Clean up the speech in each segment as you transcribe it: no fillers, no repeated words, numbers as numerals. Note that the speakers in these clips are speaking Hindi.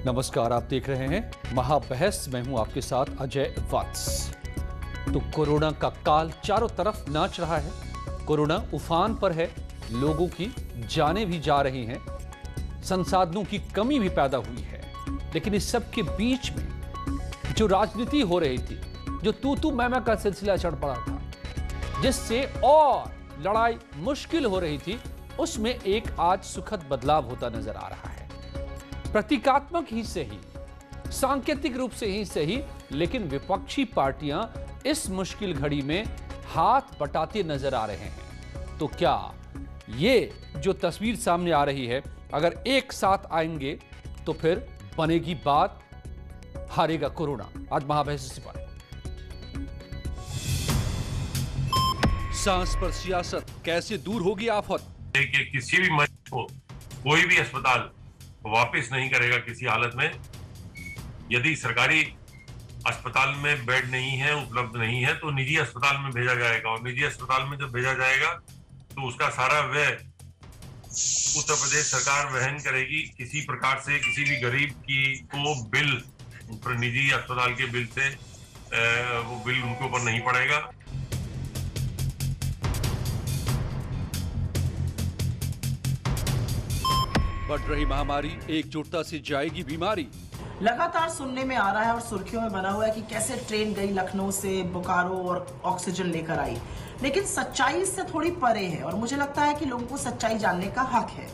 नमस्कार, आप देख रहे हैं महाबहस। मैं हूं आपके साथ अजय वत्स। तो कोरोना का काल चारों तरफ नाच रहा है। कोरोना उफान पर है, लोगों की जानें भी जा रही हैं, संसाधनों की कमी भी पैदा हुई है। लेकिन इस सब के बीच में जो राजनीति हो रही थी, जो तू मैं का सिलसिला चढ़ पड़ा था, जिससे और लड़ाई मुश्किल हो रही थी, उसमें एक आज सुखद बदलाव होता नजर आ रहा है। प्रतीकात्मक ही सही, सांकेतिक रूप से ही सही, लेकिन विपक्षी पार्टियां इस मुश्किल घड़ी में हाथ बटाते नजर आ रहे हैं। तो क्या ये जो तस्वीर सामने आ रही है, अगर एक साथ आएंगे तो फिर बनेगी बात, हारेगा कोरोना? आज महाबहस इसी पर। सांस पर सियासत, कैसे दूर होगी आफत? देखिए, किसी भी मरीज को कोई भी अस्पताल वापस नहीं करेगा किसी हालत में। यदि सरकारी अस्पताल में बेड नहीं है, उपलब्ध नहीं है, तो निजी अस्पताल में भेजा जाएगा। और निजी अस्पताल में जब भेजा जाएगा तो उसका सारा व्यय उत्तर प्रदेश सरकार वहन करेगी। किसी प्रकार से किसी भी गरीब की को बिल निजी अस्पताल के बिल से वो बिल उनके ऊपर नहीं पड़ेगा। बढ़ रही महामारी, एकजुटता से जाएगी बीमारी। लगातार सुनने में आ रहा है और सुर्खियों में बना हुआ है कि कैसे ट्रेन गई लखनऊ से बोकारो और ऑक्सीजन लेकर आई, लेकिन सच्चाई इससे थोड़ी परे है। और मुझे लगता है कि लोगों को सच्चाई जानने का हक है।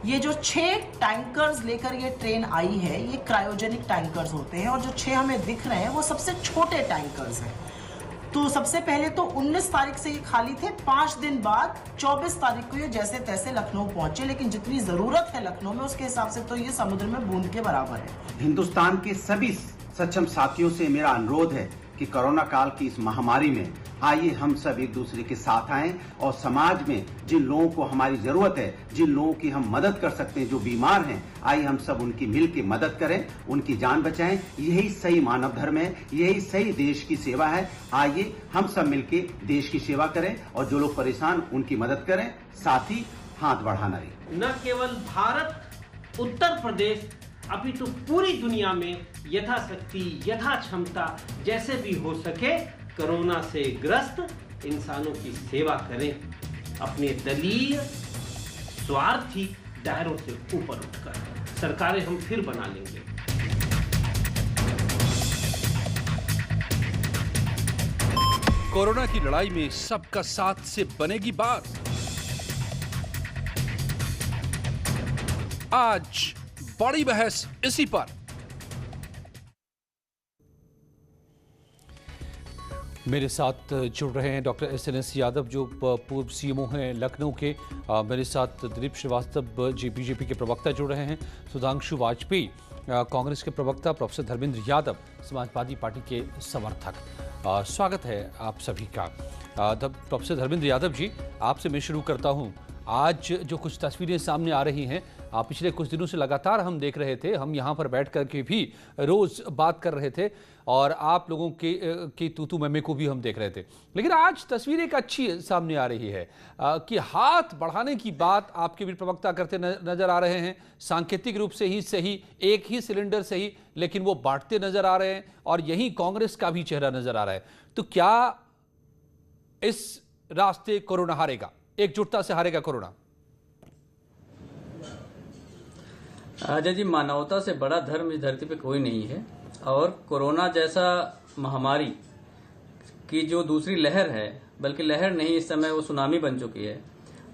ये जो 6 टैंकर्स लेकर ये ट्रेन आई है, ये क्रायोजेनिक टैंकर्स होते हैं, और जो 6 हमें दिख रहे हैं वो सबसे छोटे टैंकर्स हैं। तो सबसे पहले तो 19 तारीख से ये खाली थे। 5 दिन बाद 24 तारीख को ये जैसे तैसे लखनऊ पहुंचे, लेकिन जितनी जरूरत है लखनऊ में, उसके हिसाब से तो ये समुद्र में बूंद के बराबर है। हिंदुस्तान के सभी सक्षम साथियों से मेरा अनुरोध है कि कोरोना काल की इस महामारी में आइए हम सब एक दूसरे के साथ आएं और समाज में जिन लोगों को हमारी जरूरत है, जिन लोगों की हम मदद कर सकते हैं, जो बीमार हैं, आइए हम सब उनकी मिल के मदद करें, उनकी जान बचाएं। यही सही मानव धर्म है, यही सही देश की सेवा है। आइए हम सब मिलके देश की सेवा करें और जो लोग परेशान उनकी मदद करें, साथ ही हाथ बढ़ाना रहे। न केवल भारत, उत्तर प्रदेश, अभी तो पूरी दुनिया में यथाशक्ति, यथा क्षमता, जैसे भी हो सके कोरोना से ग्रस्त इंसानों की सेवा करें। अपने दलीय स्वार्थी दायरों से ऊपर उठकर सरकारें हम फिर बना लेंगे। कोरोना की लड़ाई में सबका साथ से बनेगी बात। आज बड़ी बहस इसी पर। मेरे साथ जुड़ रहे हैं डॉक्टर एस यादव, जो पूर्व सीएमओ हैं लखनऊ के। मेरे साथ दिलीप श्रीवास्तव जी बीजेपी के प्रवक्ता जुड़ रहे हैं। सुधांशु वाजपेयी कांग्रेस के प्रवक्ता। प्रोफेसर धर्मेंद्र यादव समाजवादी पार्टी के समर्थक। स्वागत है आप सभी का। प्रोफेसर धर्मेंद्र यादव जी, आपसे मैं शुरू करता हूं। आज जो कुछ तस्वीरें सामने आ रही हैं, पिछले कुछ दिनों से लगातार हम देख रहे थे, हम यहाँ पर बैठ कर के भी रोज़ बात कर रहे थे और आप लोगों की तू मैं को भी हम देख रहे थे। लेकिन आज तस्वीर एक अच्छी सामने आ रही है कि हाथ बढ़ाने की बात आपके भी प्रवक्ता करते नजर आ रहे हैं। सांकेतिक रूप से ही सही, एक ही सिलेंडर से ही, लेकिन वो बांटते नजर आ रहे हैं और यही कांग्रेस का भी चेहरा नजर आ रहा है। तो क्या इस रास्ते कोरोना हारेगा? एकजुटता से हारेगा कोरोना? अजय जी, मानवता से बड़ा धर्म इस धरती पे कोई नहीं है। और कोरोना जैसा महामारी की जो दूसरी लहर है, बल्कि लहर नहीं, इस समय वो सुनामी बन चुकी है।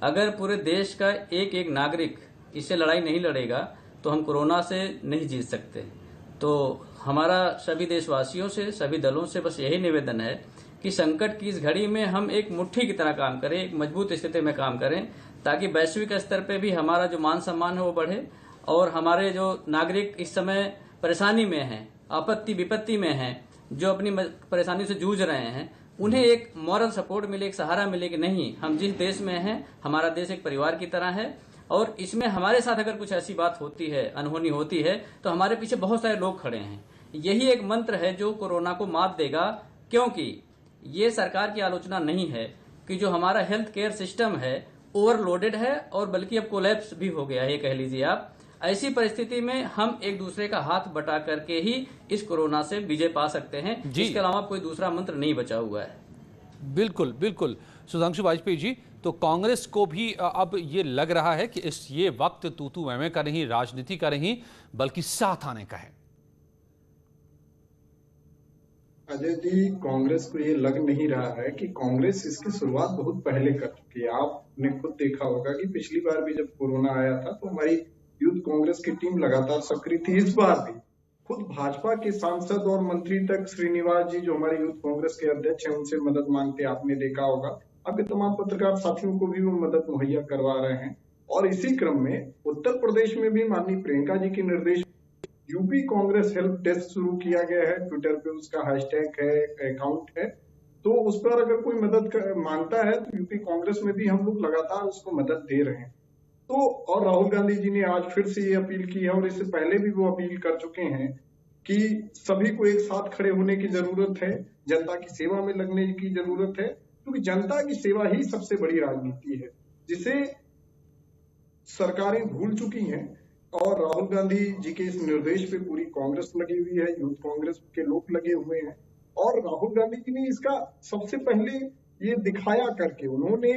अगर पूरे देश का एक एक नागरिक इससे लड़ाई नहीं लड़ेगा तो हम कोरोना से नहीं जीत सकते। तो हमारा सभी देशवासियों से, सभी दलों से बस यही निवेदन है कि संकट की इस घड़ी में हम एक मुट्ठी की तरह काम करें, एक मजबूत स्थिति में काम करें, ताकि वैश्विक स्तर पे भी हमारा जो मान सम्मान है वो बढ़े और हमारे जो नागरिक इस समय परेशानी में हैं, आपत्ति विपत्ति में हैं, जो अपनी परेशानी से जूझ रहे हैं, उन्हें एक मॉरल सपोर्ट मिले, एक सहारा मिले कि नहीं, हम जिस देश में हैं, हमारा देश एक परिवार की तरह है और इसमें हमारे साथ अगर कुछ ऐसी बात होती है, अनहोनी होती है, तो हमारे पीछे बहुत सारे लोग खड़े हैं। यही एक मंत्र है जो कोरोना को मात देगा, क्योंकि ये सरकार की आलोचना नहीं है कि जो हमारा हेल्थ केयर सिस्टम है ओवरलोडेड है और बल्कि अब कोलैप्स भी हो गया है, ये कह लीजिए आप। ऐसी परिस्थिति में हम एक दूसरे का हाथ बटा करके ही इस कोरोना से विजय पा सकते हैं। इसके अलावा कोई दूसरा मंत्र नहीं बचा हुआ है। बिल्कुल बिल्कुल सुधांशु वाजपेयी जी, तो कांग्रेस को भी अब ये लग रहा है कि ये वक्त तू मैं का नहीं, राजनीति का नहीं, बल्कि साथ आने का है। अजय जी, कांग्रेस को ये लग नहीं रहा है कि कांग्रेस इसकी शुरुआत बहुत पहले कर चुकी है। आपने खुद देखा होगा कि पिछली बार भी जब कोरोना आया था तो हमारी यूथ कांग्रेस की टीम लगातार सक्रिय थी। इस बार भी खुद भाजपा के सांसद और मंत्री तक श्रीनिवास जी जो हमारे यूथ कांग्रेस के अध्यक्ष हैं उनसे मदद मांगते आपने देखा होगा। आपके तमाम पत्रकार साथियों को भी वो मदद मुहैया करवा रहे हैं। और इसी क्रम में उत्तर प्रदेश में भी माननीय प्रियंका जी के निर्देश यूपी कांग्रेस हेल्प डेस्क शुरू किया गया है। ट्विटर पे उसका हैशटैग है, अकाउंट है, तो उस पर अगर कोई मदद मांगता है तो यूपी कांग्रेस में भी हम लोग लगातार उसको मदद दे रहे हैं। तो और राहुल गांधी जी ने आज फिर से ये अपील की है और इससे पहले भी वो अपील कर चुके हैं कि सभी को एक साथ खड़े होने की जरूरत है, जनता की सेवा में लगने की जरूरत है, क्योंकि जनता की सेवा ही सबसे बड़ी राजनीति है जिसे सरकारें भूल चुकी हैं। और राहुल गांधी जी के इस निर्देश पे पूरी कांग्रेस लगी हुई है, यूथ कांग्रेस के लोग लगे हुए हैं। और राहुल गांधी जी ने इसका सबसे पहले ये दिखाया करके उन्होंने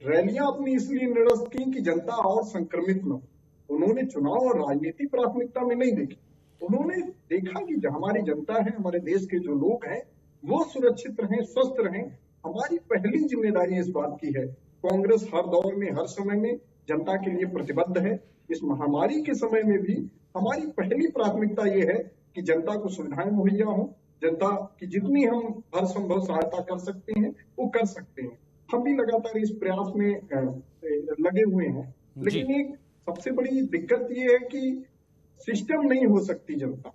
रैलियां अपनी इसलिए निरस्त की कि जनता और संक्रमित न हो। उन्होंने चुनाव और राजनीति प्राथमिकता में नहीं देखी। उन्होंने देखा कि जो हमारी जनता है, हमारे देश के जो लोग हैं वो सुरक्षित रहें, स्वस्थ रहें। हमारी पहली जिम्मेदारी इस बात की है। कांग्रेस हर दौर में, हर समय में जनता के लिए प्रतिबद्ध है। इस महामारी के समय में भी हमारी पहली प्राथमिकता ये है कि जनता को सुविधाएं मुहैया हो, जनता की जितनी हम हर संभव सहायता कर सकते हैं वो कर सकते हैं। हम भी लगातार इस प्रयास में लगे हुए हैं। लेकिन एक सबसे बड़ी दिक्कत ये है कि सिस्टम नहीं हो सकती, जनता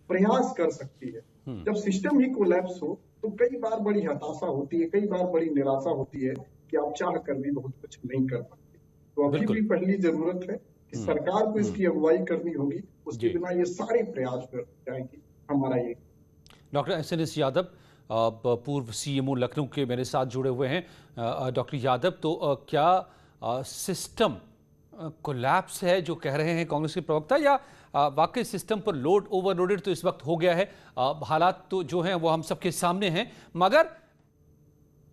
प्रयास कर सकती है। जब सिस्टम ही कोलैप्स हो तो कई बार बड़ी हताशा होती है, कई बार बड़ी निराशा होती है कि आप चाह कर भी बहुत कुछ नहीं कर पाते। तो अभी भी पहली जरूरत है कि सरकार को इसकी अगुवाई करनी होगी, उसके बिना ये सारे प्रयास कर जाएंगे। हमारा ये डॉक्टर SNS यादव पूर्व CMO लखनऊ के मेरे साथ जुड़े हुए हैं। डॉक्टर यादव, तो क्या सिस्टम कोलैप्स है जो कह रहे हैं कांग्रेस के प्रवक्ता, या वाकई सिस्टम पर लोड ओवरलोडेड तो इस वक्त हो गया है? हालात तो जो हैं वो हम सबके सामने हैं, मगर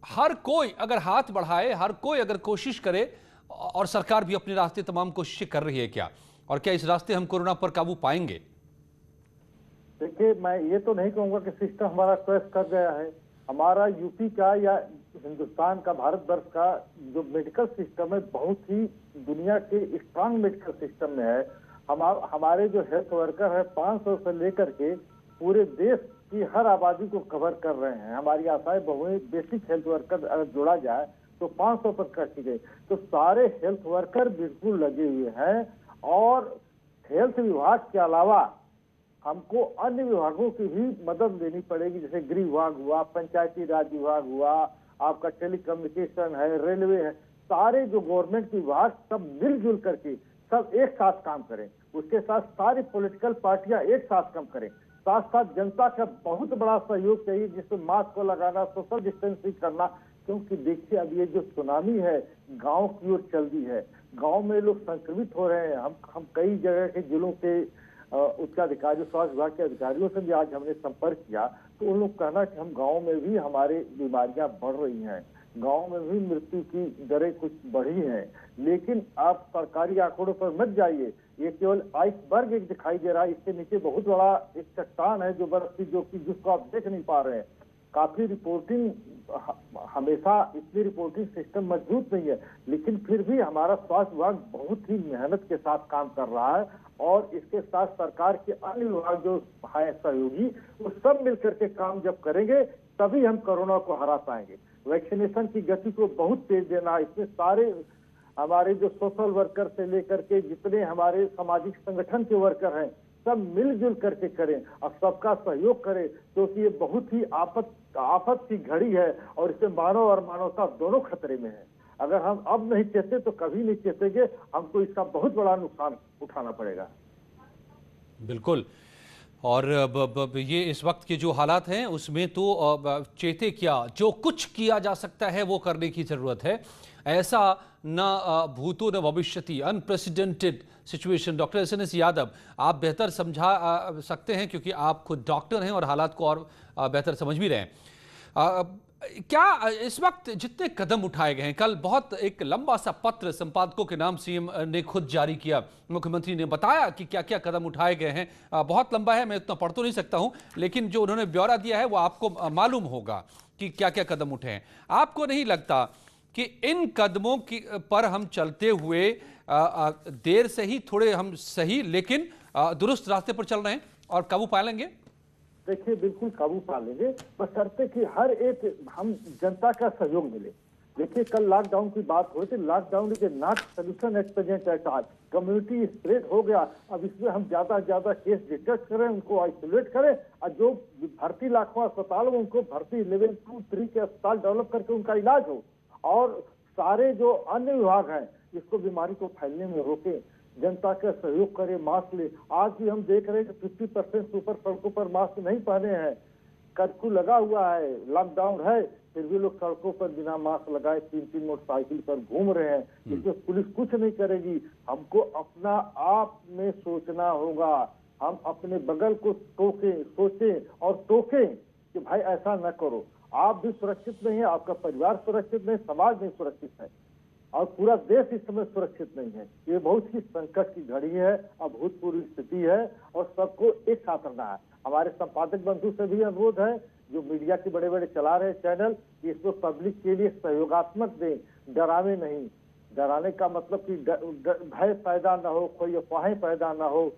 हर कोई अगर हाथ बढ़ाए, हर कोई अगर कोशिश करे, और सरकार भी अपने रास्ते तमाम कोशिशें कर रही है क्या, और क्या इस रास्ते हम कोरोना पर काबू पाएंगे? देखिए, मैं ये तो नहीं कहूंगा कि सिस्टम हमारा क्रैश कर गया है। हमारा यूपी का या हिंदुस्तान का, भारतवर्ष का जो मेडिकल सिस्टम है बहुत ही दुनिया के स्ट्रांग मेडिकल सिस्टम में है। हमारे जो हेल्थ वर्कर है 500 से लेकर के पूरे देश की हर आबादी को कवर कर रहे हैं। हमारी आशाएं बहुएं बेसिक हेल्थ वर्कर अगर जोड़ा जाए तो 500 पर कर गए। तो सारे हेल्थ वर्कर बिल्कुल लगे हुए हैं। और हेल्थ विभाग के अलावा हमको अन्य विभागों की भी मदद लेनी पड़ेगी, जैसे गृह विभाग हुआ, पंचायती राज विभाग हुआ, आपका टेलीकम्युनिकेशन है, रेलवे है। सारे जो गवर्नमेंट विभाग सब मिलजुल करके सब एक साथ काम करें। उसके साथ सारी पॉलिटिकल पार्टियां एक साथ काम करें। साथ साथ जनता का बहुत बड़ा सहयोग चाहिए, जिसमें मास्क को लगाना, सोशल डिस्टेंसिंग करना। क्योंकि देखिए, अब ये जो सुनामी है गांव की ओर चल दी है, गांव में लोग संक्रमित हो रहे हैं। हम कई जगह के जिलों के उच्चाधिकारियों, स्वास्थ्य विभाग के अधिकारियों से भी आज हमने संपर्क किया, तो उन लोग कहना कि हम गांव में भी हमारे बीमारियां बढ़ रही हैं, गांव में भी मृत्यु की दरें कुछ बढ़ी हैं। लेकिन आप सरकारी आंकड़ों पर मत जाइए, ये केवल आइसबर्ग एक दिखाई दे रहा है, इसके नीचे बहुत बड़ा एक चट्टान है जो बर्फ की, जिसको आप देख नहीं पा रहे हैं। काफी रिपोर्टिंग, हमेशा इतनी रिपोर्टिंग सिस्टम मजबूत नहीं है, लेकिन फिर भी हमारा स्वास्थ्य विभाग बहुत ही मेहनत के साथ काम कर रहा है। और इसके साथ सरकार के अन्य विभाग जो है सहयोगी, वो सब मिलकर के काम जब करेंगे तभी हम कोरोना को हरा पाएंगे। वैक्सीनेशन की गति को बहुत तेज देना, इसमें सारे हमारे जो सोशल वर्कर से लेकर के जितने हमारे सामाजिक संगठन के वर्कर हैं सब मिलजुल करके करें और सबका सहयोग करें, क्योंकि ये बहुत ही आफत की घड़ी है और इससे मानव और मानवता दोनों खतरे में है। अगर हम अब नहीं चेते तो कभी नहीं चेतेंगे, हमको इसका बहुत बड़ा नुकसान उठाना पड़ेगा। बिल्कुल। और ये इस वक्त के जो हालात हैं उसमें तो चेते क्या, जो कुछ किया जा सकता है वो करने की जरूरत है। ऐसा न भूतो न भविष्यति, unprecedented situation. Doctor SNS Yadav, आप बेहतर समझा सकते हैं क्योंकि आप खुद डॉक्टर हैं और हालात को और बेहतर समझ भी रहे हैं। क्या इस वक्त जितने कदम उठाए गए हैं, कल बहुत एक लंबा सा पत्र संपादकों के नाम सीएम ने खुद जारी किया, मुख्यमंत्री ने बताया कि क्या क्या कदम उठाए गए हैं। बहुत लंबा है, मैं इतना पढ़ तो नहीं सकता हूं, लेकिन जो उन्होंने ब्यौरा दिया है वो आपको मालूम होगा कि क्या क्या कदम उठे हैं। आपको नहीं लगता कि इन कदमों की पर हम चलते हुए देर से ही थोड़े हम सही लेकिन दुरुस्त रास्ते पर चल रहे हैं और काबू पा लेंगे? देखिए, बिल्कुल काबू पा लेंगे, बशर्ते कि हर एक हम जनता का सहयोग मिले। देखिए, कल लॉकडाउन की बात हो रही थी, lockdown is not solution at present at all. Community spread हो गया, अब इसमें हम ज्यादा से ज्यादा केस डिटेक्ट करें, उनको आइसोलेट करें और जो भर्ती लाखों अस्पताल में उनको भर्ती लेवल 2, 3 के अस्पताल डेवलप करके उनका इलाज हो। और सारे जो अन्य विभाग हैं इसको बीमारी को फैलने में रोके, जनता का सहयोग करे, मास्क ले। आज भी हम देख रहे हैं कि 50% से ऊपर सड़कों पर मास्क नहीं पहने हैं। कर्फ्यू लगा हुआ है, लॉकडाउन है, फिर भी लोग सड़कों पर बिना मास्क लगाए 3-3 मोटरसाइकिल पर घूम रहे हैं। इसमें पुलिस कुछ नहीं करेगी। हमको अपना आप में सोचना होगा, हम अपने बगल को सोचें और टोकें कि भाई ऐसा न करो। आप भी सुरक्षित नहीं है, आपका परिवार सुरक्षित नहीं, समाज नहीं सुरक्षित है और पूरा देश इस समय सुरक्षित नहीं है। ये बहुत ही संकट की घड़ी है, अभूतपूर्व स्थिति है और सबको एक साथ रहना है। हमारे संपादक बंधु से भी अनुरोध है, जो मीडिया के बड़े बड़े चला रहे चैनल, इसको पब्लिक के लिए सहयोगात्मक दें, डरावे नहीं। डराने का मतलब कि भय पैदा न हो, कोई अफवाहें पैदा न हो।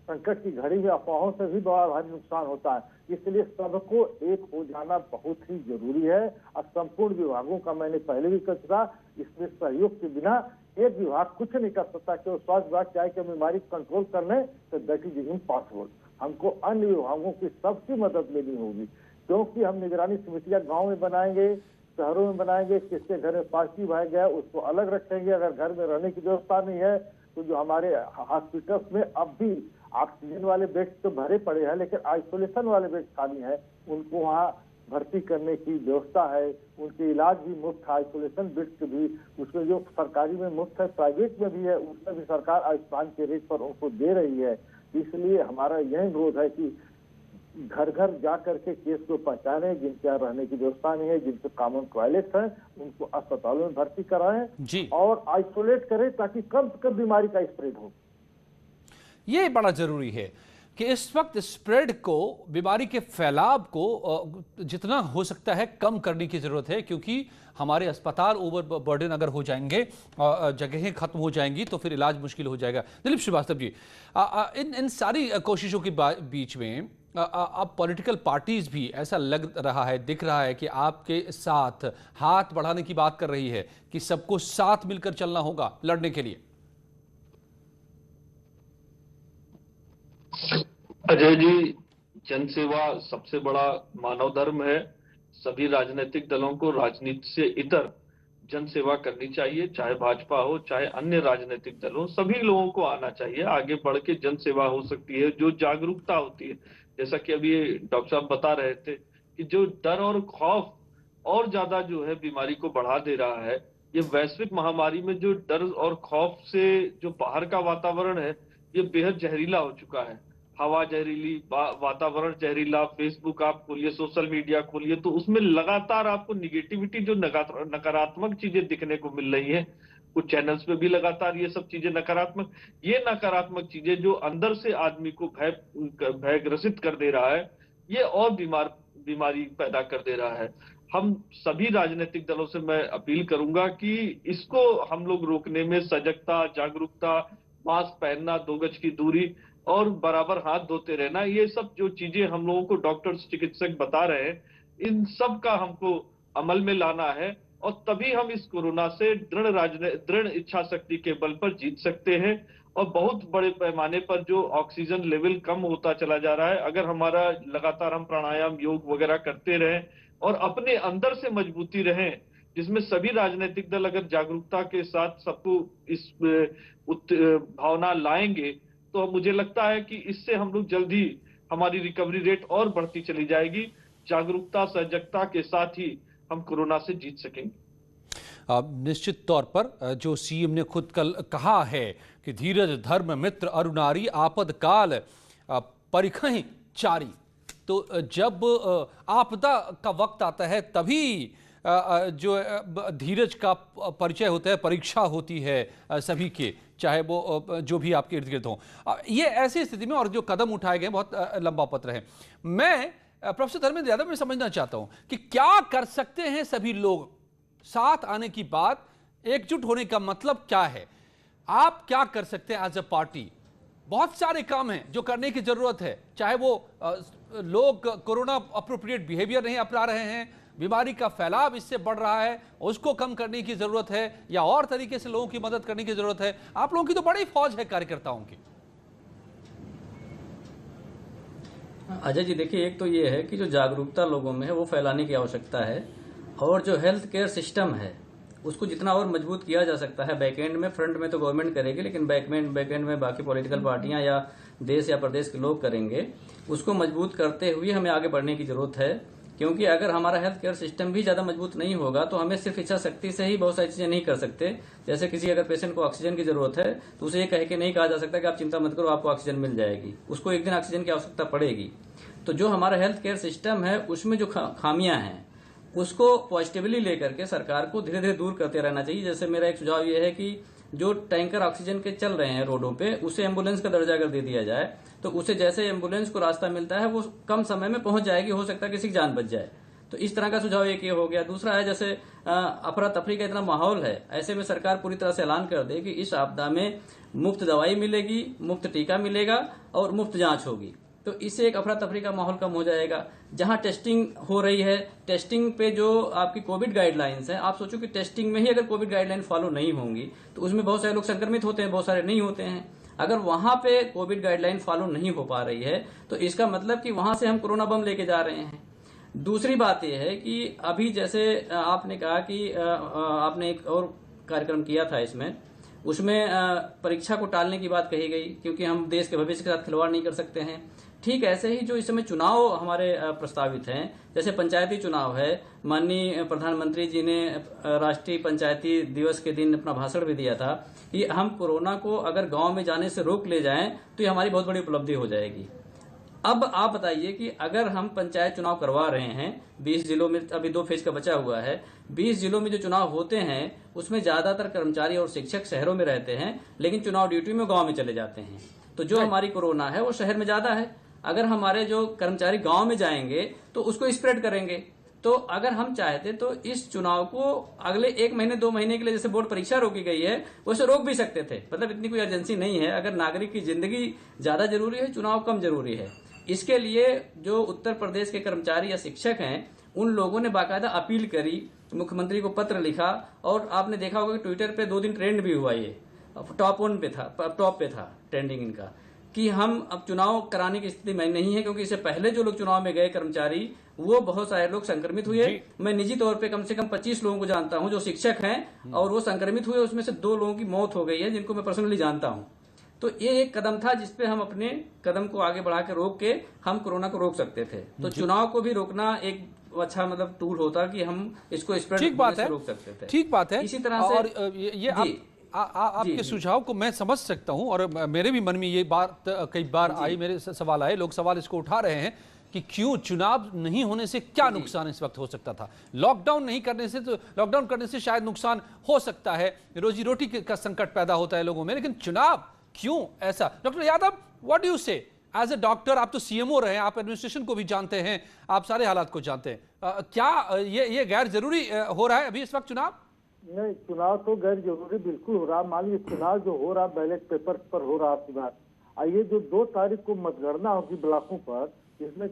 संकट की घड़ी में अफवाहों से भी बड़ा भारी नुकसान होता है, इसलिए सबको एक हो जाना बहुत ही जरूरी है। और संपूर्ण विभागों का मैंने पहले भी कहा, इसमें सहयोग के बिना एक विभाग कुछ नहीं कर सकता। कि वो स्वास्थ्य विभाग चाहे कि बीमारी कंट्रोल कर ले तो दैट इज इम्पॉसिबल। हमको अन्य विभागों की सबकी मदद लेनी होगी, क्योंकि हम निगरानी समितियां गाँव में बनाएंगे, शहरों में बनाएंगे, किसके घर में पॉजिटिव आ गया उसको अलग रखेंगे। अगर घर में रहने की व्यवस्था नहीं है तो जो हमारे हॉस्पिटल्स में अब भी ऑक्सीजन वाले बेड तो भरे पड़े हैं, लेकिन आइसोलेशन वाले बेड खाली हैं, उनको वहाँ भर्ती करने की व्यवस्था है। उनके इलाज भी मुफ्त है, आइसोलेशन बेड के भी, उसमें जो सरकारी में मुफ्त है, प्राइवेट में भी है, उसमें भी सरकार आयुष्मान के रेट पर उनको दे रही है। इसलिए हमारा यह अनुरोध है कि घर घर जा करके केस को पहचाने, जिनके यहाँ रहने की व्यवस्था नहीं है, जिनके कॉमन टॉयलेट्स हैं, उनको अस्पतालों में भर्ती कराएं और आइसोलेट करें ताकि कम से कम बीमारी का स्प्रेड हो। ये बड़ा जरूरी है कि इस वक्त स्प्रेड को, बीमारी के फैलाव को जितना हो सकता है कम करने की जरूरत है, क्योंकि हमारे अस्पताल ओवर बर्डन अगर हो जाएंगे, जगहें खत्म हो जाएंगी तो फिर इलाज मुश्किल हो जाएगा। दिलीप श्रीवास्तव जी, इन सारी कोशिशों के बीच में अब पॉलिटिकल पार्टीज भी, ऐसा लग रहा है, दिख रहा है कि आपके साथ हाथ बढ़ाने की बात कर रही है कि सबको साथ मिलकर चलना होगा लड़ने के लिए। अजय जी, जनसेवा सबसे बड़ा मानव धर्म है। सभी राजनीतिक दलों को राजनीति से इतर जनसेवा करनी चाहिए, चाहे भाजपा हो चाहे अन्य राजनीतिक दल हो। सभी लोगों को आना चाहिए, आगे बढ़ के जनसेवा हो सकती है जो जागरूकता होती है। जैसा कि अभी डॉक्टर साहब बता रहे थे कि जो डर और खौफ और ज्यादा जो है बीमारी को बढ़ा दे रहा है, ये वैश्विक महामारी में जो डर और खौफ से जो बाहर का वातावरण है ये बेहद जहरीला हो चुका है। हवा जहरीली, वातावरण जहरीला, फेसबुक आप खोलिए, सोशल मीडिया खोलिए तो उसमें लगातार आपको निगेटिविटी, जो नकारात्मक चीजें दिखने को मिल रही हैं। कुछ चैनल्स पे भी लगातार ये सब चीजें नकारात्मक, ये नकारात्मक चीजें जो अंदर से आदमी को भयग्रसित कर दे रहा है, ये और बीमारी पैदा कर दे रहा है। हम सभी राजनीतिक दलों से मैं अपील करूंगा कि इसको हम लोग रोकने में सजगता, जागरूकता, मास्क पहनना, 2 गज की दूरी और बराबर हाथ धोते रहना, ये सब जो चीजें हम लोगों को डॉक्टर्स, चिकित्सक बता रहे हैं, इन सब का हमको अमल में लाना है और तभी हम इस कोरोना से दृढ़ इच्छा शक्ति के बल पर जीत सकते हैं। और बहुत बड़े पैमाने पर जो ऑक्सीजन लेवल कम होता चला जा रहा है, अगर हमारा लगातार हम प्राणायाम, योग वगैरह करते रहें और अपने अंदर से मजबूती रहें, जिसमें सभी राजनीतिक दल अगर जागरूकता के साथ सबको इस भावना लाएंगे तो मुझे लगता है कि इससे हम लोग जल्दी, हमारी रिकवरी रेट और बढ़ती चली जाएगी। जागरूकता, सजगता के साथ ही हम कोरोना से जीत सकेंगे। निश्चित तौर पर जो सीएम ने खुद कल कहा है कि धीरज धर्म मित्र अरुनारी आपद काल परिखहि चारी, तो जब आपदा का वक्त आता है तभी जो धीरज का परिचय होता है, परीक्षा होती है सभी के, चाहे वो जो भी आपके इर्द गिर्द हों। ये ऐसी स्थिति में और जो कदम उठाए गए बहुत लंबा पत्र है। मैं प्रोफेसर धर्मेंद्र यादव, मैं समझना चाहता हूं कि क्या कर सकते हैं सभी लोग साथ आने की बात, एकजुट होने का मतलब क्या है? आप क्या कर सकते हैं एज अ पार्टी? बहुत सारे काम हैं जो करने की जरूरत है, चाहे वो लोग कोरोना अप्रोप्रिएट बिहेवियर नहीं अपना रहे हैं, बीमारी का फैलाव इससे बढ़ रहा है, उसको कम करने की जरूरत है, या और तरीके से लोगों की मदद करने की जरूरत है। आप लोगों की तो बड़ी फौज है कार्यकर्ताओं की। अजय जी देखिए, एक तो ये है कि जो जागरूकता लोगों में है वो फैलाने की आवश्यकता है, और जो हेल्थ केयर सिस्टम है उसको जितना और मजबूत किया जा सकता है बैकएंड में, फ्रंट में तो गवर्नमेंट करेगी, लेकिन बैकएंड में बाकी पॉलिटिकल पार्टियां या देश या प्रदेश के लोग करेंगे, उसको मजबूत करते हुए हमें आगे बढ़ने की जरूरत है। क्योंकि अगर हमारा हेल्थ केयर सिस्टम भी ज्यादा मजबूत नहीं होगा तो हमें सिर्फ इच्छा शक्ति से ही बहुत सारी चीजें नहीं कर सकते। जैसे किसी अगर पेशेंट को ऑक्सीजन की जरूरत है तो उसे ये कह के नहीं कहा जा सकता कि आप चिंता मत करो आपको ऑक्सीजन मिल जाएगी, उसको एक दिन ऑक्सीजन की आवश्यकता पड़ेगी। तो जो हमारा हेल्थ केयर सिस्टम है उसमें जो खामियां हैं उसको पॉजिटिवली लेकर के सरकार को धीरे धीरे दूर करते रहना चाहिए। जैसे मेरा एक सुझाव ये है कि जो टैंकर ऑक्सीजन के चल रहे हैं रोडों पे, उसे एम्बुलेंस का दर्जा अगर दे दिया जाए तो उसे जैसे एम्बुलेंस को रास्ता मिलता है वो कम समय में पहुंच जाएगी, हो सकता है किसी की जान बच जाए। तो इस तरह का सुझाव एक ये हो गया। दूसरा है जैसे अफरा तफरी का इतना माहौल है, ऐसे में सरकार पूरी तरह से ऐलान कर दे कि इस आपदा में मुफ्त दवाई मिलेगी, मुफ्त टीका मिलेगा और मुफ्त जांच होगी। तो इससे एक अफरा तफरी का माहौल कम हो जाएगा। जहां टेस्टिंग हो रही है, टेस्टिंग पे जो आपकी कोविड गाइडलाइंस है, आप सोचो कि टेस्टिंग में ही अगर कोविड गाइडलाइन फॉलो नहीं होंगी तो उसमें बहुत सारे लोग संक्रमित होते हैं, बहुत सारे नहीं होते हैं। अगर वहां पे कोविड गाइडलाइन फॉलो नहीं हो पा रही है तो इसका मतलब कि वहां से हम कोरोना बम लेके जा रहे हैं। दूसरी बात यह है कि अभी जैसे आपने कहा कि आपने एक और कार्यक्रम किया था इसमें, उसमें परीक्षा को टालने की बात कही गई क्योंकि हम देश के भविष्य के साथ खिलवाड़ नहीं कर सकते हैं। ठीक ऐसे ही जो इस समय चुनाव हमारे प्रस्तावित हैं, जैसे पंचायती चुनाव है, माननीय प्रधानमंत्री जी ने राष्ट्रीय पंचायती दिवस के दिन अपना भाषण भी दिया था कि हम कोरोना को अगर गांव में जाने से रोक ले जाएं तो ये हमारी बहुत बड़ी उपलब्धि हो जाएगी। अब आप बताइए कि अगर हम पंचायत चुनाव करवा रहे हैं 20 जिलों में, अभी 2 फेज का बचा हुआ है, 20 जिलों में जो चुनाव होते हैं उसमें ज्यादातर कर्मचारी और शिक्षक शहरों में रहते हैं, लेकिन चुनाव ड्यूटी में गांव में चले जाते हैं। तो जो हमारी कोरोना है वो शहर में ज्यादा है। अगर हमारे जो कर्मचारी गांव में जाएंगे तो उसको स्प्रेड करेंगे। तो अगर हम चाहते तो इस चुनाव को अगले 1 महीने 2 महीने के लिए, जैसे बोर्ड परीक्षा रोकी गई है, वैसे रोक भी सकते थे। मतलब इतनी कोई अर्जेंसी नहीं है। अगर नागरिक की जिंदगी ज्यादा जरूरी है, चुनाव कम जरूरी है। इसके लिए जो उत्तर प्रदेश के कर्मचारी या शिक्षक हैं उन लोगों ने बाकायदा अपील करी, मुख्यमंत्री को पत्र लिखा, और आपने देखा होगा कि ट्विटर पे 2 दिन ट्रेंड भी हुआ, ये टॉप पे था ट्रेंडिंग इनका, कि हम अब चुनाव कराने की स्थिति में नहीं है क्योंकि इससे पहले जो लोग चुनाव में गए कर्मचारी, वो बहुत सारे लोग संक्रमित हुए। मैं निजी तौर पे कम से कम 25 लोगों को जानता हूं जो शिक्षक हैं और वो संक्रमित हुए। उसमें से 2 लोगों की मौत हो गई है जिनको मैं पर्सनली जानता हूं। तो ये एक कदम था जिसपे हम अपने कदम को आगे बढ़ा के रोक के हम कोरोना को रोक सकते थे। तो चुनाव को भी रोकना एक अच्छा मतलब टूल होता कि हम इसको स्प्रेड होने से रोक सकते थे। ठीक बात है। इसी तरह से और ये आपके सुझाव को मैं समझ सकता हूं, और मेरे भी मन में ये बात कई बार आई, मेरे सवाल आए, लोग सवाल इसको उठा रहे हैं कि क्यों चुनाव नहीं होने से क्या नुकसान इस वक्त हो सकता था। लॉकडाउन नहीं करने से, तो लॉकडाउन करने से शायद नुकसान हो सकता है, रोजी रोटी का संकट पैदा होता है लोगों में, लेकिन चुनाव क्यों ऐसा? Doctor Yadav, what do you से एज ए डॉक्टर? आप तो सीएमओ रहे हैं, आप एडमिनिस्ट्रेशन को भी जानते हैं, आप सारे हालात को जानते हैं। क्या ये गैर जरूरी हो रहा है अभी इस वक्त चुनाव? नहीं, चुनाव तो गैर जरूरी बिल्कुल हो रहा। मान लीजिए चुनाव जो हो रहा बैलेट पेपर पर हो रहा चुनाव, ये जो 2 तारीख को मतगणना होगी ब्लॉकों पर, इसमें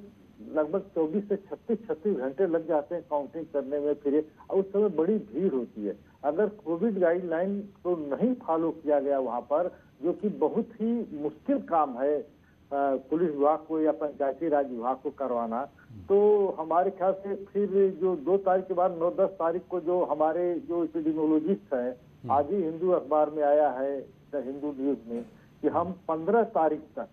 लगभग 24 से 36 घंटे लग जाते हैं काउंटिंग करने में। फिर और उस समय बड़ी भीड़ होती है। अगर कोविड गाइडलाइन को नहीं फॉलो किया गया वहां पर, जो कि बहुत ही मुश्किल काम है पुलिस विभाग को या पंचायती राज विभाग को करवाना, तो हमारे ख्याल से फिर जो 2 तारीख के बाद 9-10 तारीख को जो हमारे जो एपिडेमियोलॉजिस्ट हैं, आज ही हिंदू अखबार में आया है, द हिंदू न्यूज में, कि हम 15 तारीख तक,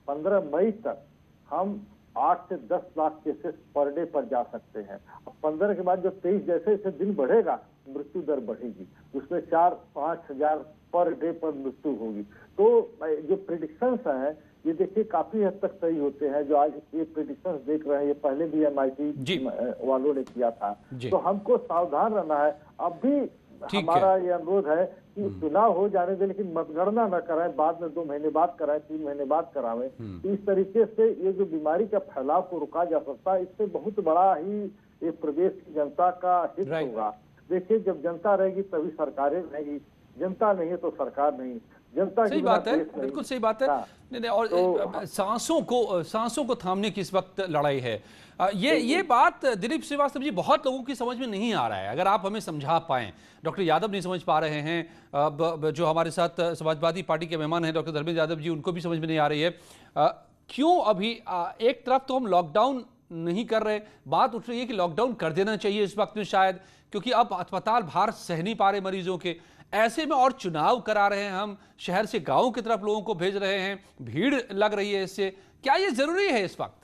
15 मई तक हम 8 से 10 लाख केसेस पर डे पर जा सकते हैं। अब 15 के बाद जब 23 जैसे जैसे दिन बढ़ेगा मृत्यु दर बढ़ेगी, उसमें 4-5 हजार पर डे पर मृत्यु होगी। तो जो प्रिडिक्शंस हैं ये देखिए काफी हद तक सही होते हैं। जो आज ये प्रिडिक्शंस देख रहे हैं ये पहले भी MIT वालों ने किया था। तो हमको सावधान रहना है। अब भी हमारा ये अनुरोध है कि चुनाव हो जाने दें लेकिन मतगणना न कराएं, बाद में 2 महीने बाद कराएं, 3 महीने बाद करावें। तो इस तरीके से ये जो बीमारी का फैलाव को रोका जा सकता है, इससे बहुत बड़ा ही ये प्रदेश की जनता का हित होगा। देखिए जब जनता रहेगी तभी सरकारें रहेगी, जनता नहीं है तो सरकार नहीं। जनता सही बात है, बिल्कुल सही बात है। नहीं और तो, सांसों को थामने की इस वक्त लड़ाई है। ये बात दिलीप श्रीवास्तव जी बहुत लोगों की समझ में नहीं आ रहा है। अगर आप हमें समझा पाएं, डॉक्टर यादव नहीं समझ पा रहे हैं, जो हमारे साथ समाजवादी पार्टी के मेहमान हैं डॉक्टर धर्मेंद्र यादव जी, उनको भी समझ में नहीं आ रही है। क्यों अभी एक तरफ तो हम लॉकडाउन नहीं कर रहे, बात उठ रही है कि लॉकडाउन कर देना चाहिए इस वक्त में शायद, क्योंकि अब अस्पताल भार सह नहीं पा रहे मरीजों के। ऐसे में और चुनाव करा रहे हैं हम, शहर से गांव की तरफ लोगों को भेज रहे हैं, भीड़ लग रही है इससे, क्या ये जरूरी है इस वक्त?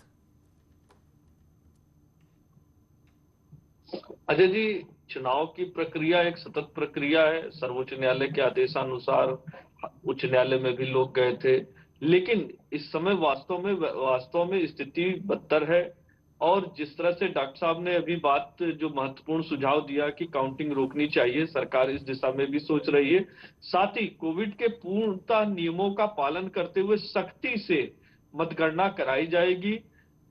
अजय जी, चुनाव की प्रक्रिया एक सतत प्रक्रिया है। सर्वोच्च न्यायालय के आदेशानुसार उच्च न्यायालय में भी लोग गए थे, लेकिन इस समय वास्तव में स्थिति बदतर है। और जिस तरह से डॉक्टर साहब ने अभी बात जो महत्वपूर्ण सुझाव दिया कि काउंटिंग रोकनी चाहिए, सरकार इस दिशा में भी सोच रही है। साथ ही कोविड के पूर्णतः नियमों का पालन करते हुए सख्ती से मतगणना कराई जाएगी।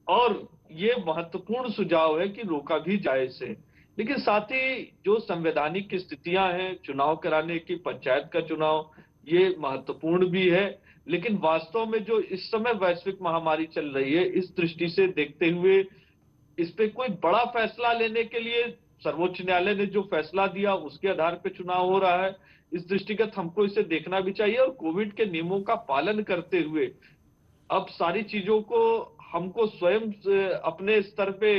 और ये महत्वपूर्ण सुझाव है कि रोका भी जाए इसे। लेकिन साथ ही जो संवैधानिक स्थितियां हैं चुनाव कराने की, पंचायत का चुनाव, ये महत्वपूर्ण भी है। लेकिन वास्तव में जो इस समय वैश्विक महामारी चल रही है, इस दृष्टि से देखते हुए इस पे कोई बड़ा फैसला लेने के लिए सर्वोच्च न्यायालय ने जो फैसला दिया उसके आधार पे चुनाव हो रहा है। इस दृष्टिगत हमको इसे देखना भी चाहिए और कोविड के नियमों का पालन करते हुए अब सारी चीजों को हमको स्वयं अपने स्तर पे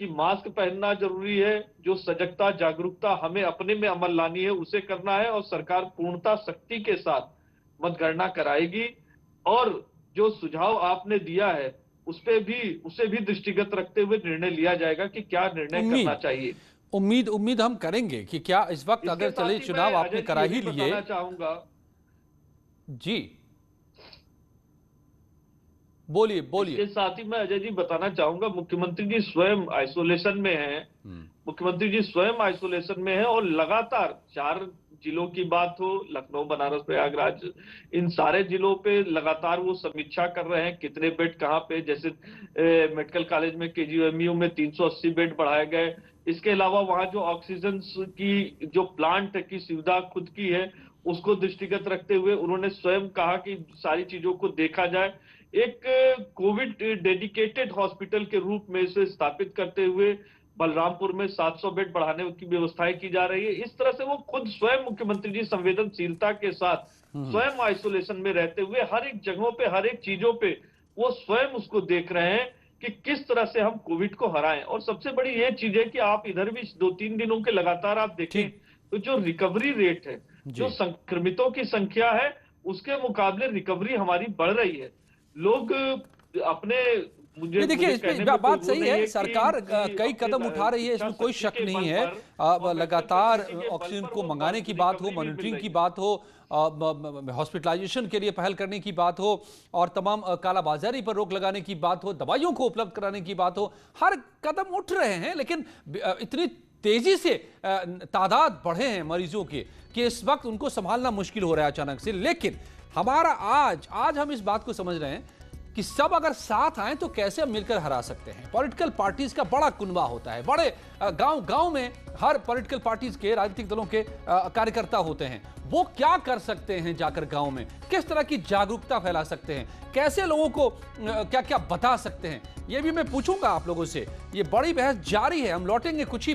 कि मास्क पहनना जरूरी है, जो सजगता जागरूकता हमें अपने में अमल लानी है उसे करना है। और सरकार पूर्णता सख्ती के साथ मतगणना कराएगी। और जो सुझाव आपने दिया है उसे भी दृष्टिगत रखते हुए निर्णय लिया जाएगा कि क्या निर्णय करना चाहिए। उम्मीद हम करेंगे कि क्या इस वक्त अगर चले चुनाव आपने करा ही लिए। चाहूंगा जी बोलिए। इसके साथ ही मैं अजय जी बताना चाहूंगा, मुख्यमंत्री जी स्वयं आइसोलेशन में हैं। मुख्यमंत्री जी स्वयं आइसोलेशन में हैं और लगातार 4 जिलों की बात हो, लखनऊ, बनारस, प्रयागराज, इन सारे जिलों पे लगातार वो समीक्षा कर रहे हैं कितने बेड कहाँ पे। जैसे मेडिकल कॉलेज में KGMU में 380 बेड बढ़ाए गए। इसके अलावा वहां जो ऑक्सीजन की जो प्लांट की सुविधा खुद की है उसको दृष्टिगत रखते हुए उन्होंने स्वयं कहा कि सारी चीजों को देखा जाए। एक कोविड डेडिकेटेड हॉस्पिटल के रूप में इसे स्थापित करते हुए बलरामपुर में 700 बेड बढ़ाने की व्यवस्थाएं की जा रही है। इस तरह से वो खुद स्वयं मुख्यमंत्री जी संवेदनशीलता के साथ स्वयं आइसोलेशन में रहते हुए हर एक जगहों पे, हर एक चीजों पे वो स्वयं उसको देख रहे हैं कि किस तरह से हम कोविड को हराएं। और सबसे बड़ी ये चीज है कि आप इधर भी 2-3 दिनों के लगातार आप देखें तो जो रिकवरी रेट है, जो संक्रमितों की संख्या है, उसके मुकाबले रिकवरी हमारी बढ़ रही है। लोग अपने देखिए इसमें बात सही है, सरकार कई कदम उठा रही है, इसमें कोई शक नहीं है। लगातार ऑक्सीजन को मंगाने की बात हो, मॉनिटरिंग की बात हो, हॉस्पिटलाइजेशन के लिए पहल करने की बात हो और तमाम कालाबाजारी पर रोक लगाने की बात हो, दवाइयों को उपलब्ध कराने की बात हो, हर कदम उठ रहे हैं। लेकिन इतनी तेजी से तादाद बढ़े हैं मरीजों के कि इस वक्त उनको संभालना मुश्किल हो रहा है अचानक से। लेकिन हमारा आज हम इस बात को समझ रहे हैं कि सब अगर साथ आए तो कैसे हम मिलकर हरा सकते हैं। पॉलिटिकल पार्टीज का बड़ा कुनबा होता है, बड़े गांव में हर पॉलिटिकल पार्टीज के, राजनीतिक दलों के कार्यकर्ता होते हैं। वो क्या कर सकते हैं जाकर गांव में, किस तरह की जागरूकता फैला सकते हैं, कैसे लोगों को क्या क्या बता सकते हैं, ये भी मैं पूछूंगा आप लोगों से। ये बड़ी बहस जारी है, हम लौटेंगे कुछ ही